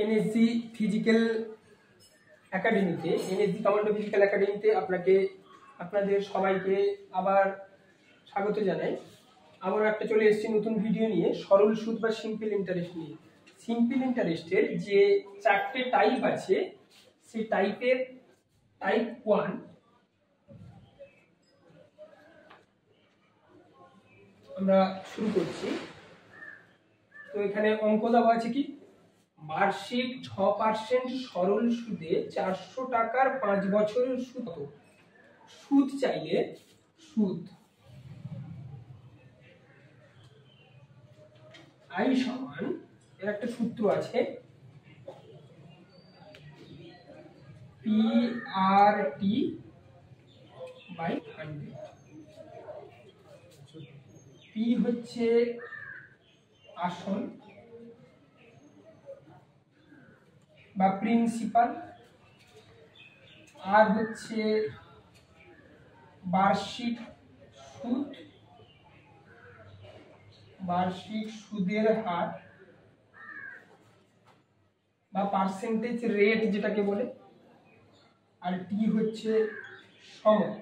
NSG physical একাডেমিতে, NSG commando physical একাডেমিতে আপনাদের সবাইকে আবার স্বাগত জানাই। আবার একটা চলে এসেছি নতুন ভিডিও নিয়ে, সরল সুদ বা সিম্পল ইন্টারেস্ট নিয়ে। সিম্পল ইন্টারেস্টের যে 4টে টাইপ আছে, সেই টাইপের টাইপ 1 আমরা শুরু করছি। তো এখানে অঙ্ক দেওয়া আছে কি, বার্ষিক 6% সরল সুদে 400 টাকার 5 বছরের সুদ। সুদ চাইলে সুদ আই সমান, এর একটা সূত্র আছে, PRT/100। P হচ্ছে আসল বা প্রিন্সিপাল, আর হচ্ছে বার্ষিক সুদ, বার্ষিক সুদের হার বা পার্সেন্টেজ রেট যেটাকে বলে, আর টি হচ্ছে সময়।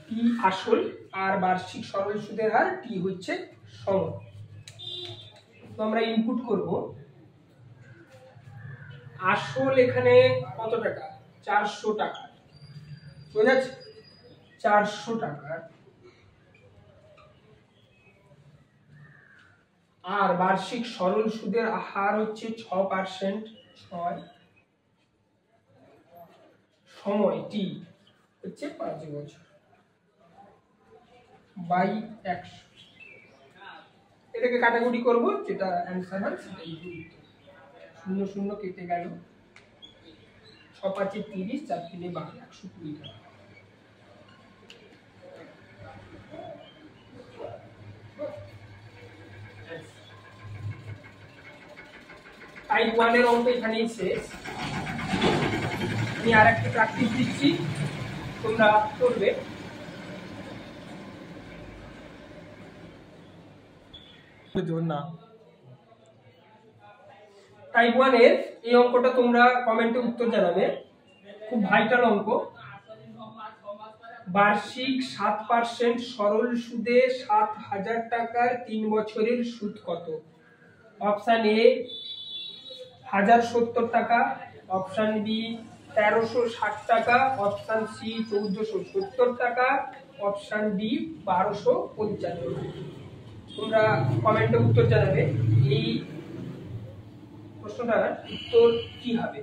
টি আসল আর বার্ষিক সরল সুদের হার, টি হচ্ছে সময়। তো আমরা ইনপুট করব, আসল এখানে কত টাকা, 400 টাকা, বোঝা যাচ্ছে 400 টাকা, আর বার্ষিক সরল সুদের হার হচ্ছে 6%, 6, সময় টি হচ্ছে 5 বছর বাই 100। এটাকে কাটাকুটি করব, যেটা অ্যান্সার হয় সেটাই উত্তর। 0 0 কেটে গেল, 6 5 30, 4 3 12, 120 টাকা। টাইপ 1 এর অঙ্ক এখানেই শেষ। আমি আর একটা প্র্যাকটিস দিচ্ছি, তোমরা করবে। না, টাইপ 1 এর এই অঙ্কটা তোমরা কমেন্টে উত্তর জানাবে, খুব ভাইটাল অঙ্ক। বার্ষিক 7% সরল সুদে 7000 টাকার 3 বছরের সুদ কত? অপশন এ 1070 টাকা, অপশন বি 1360 টাকা, অপশন সি 1470 টাকা, অপশন ডি 1295। তোমরা কমেন্টে উত্তর জানাবে এই প্রশ্নটার উত্তর কি হবে।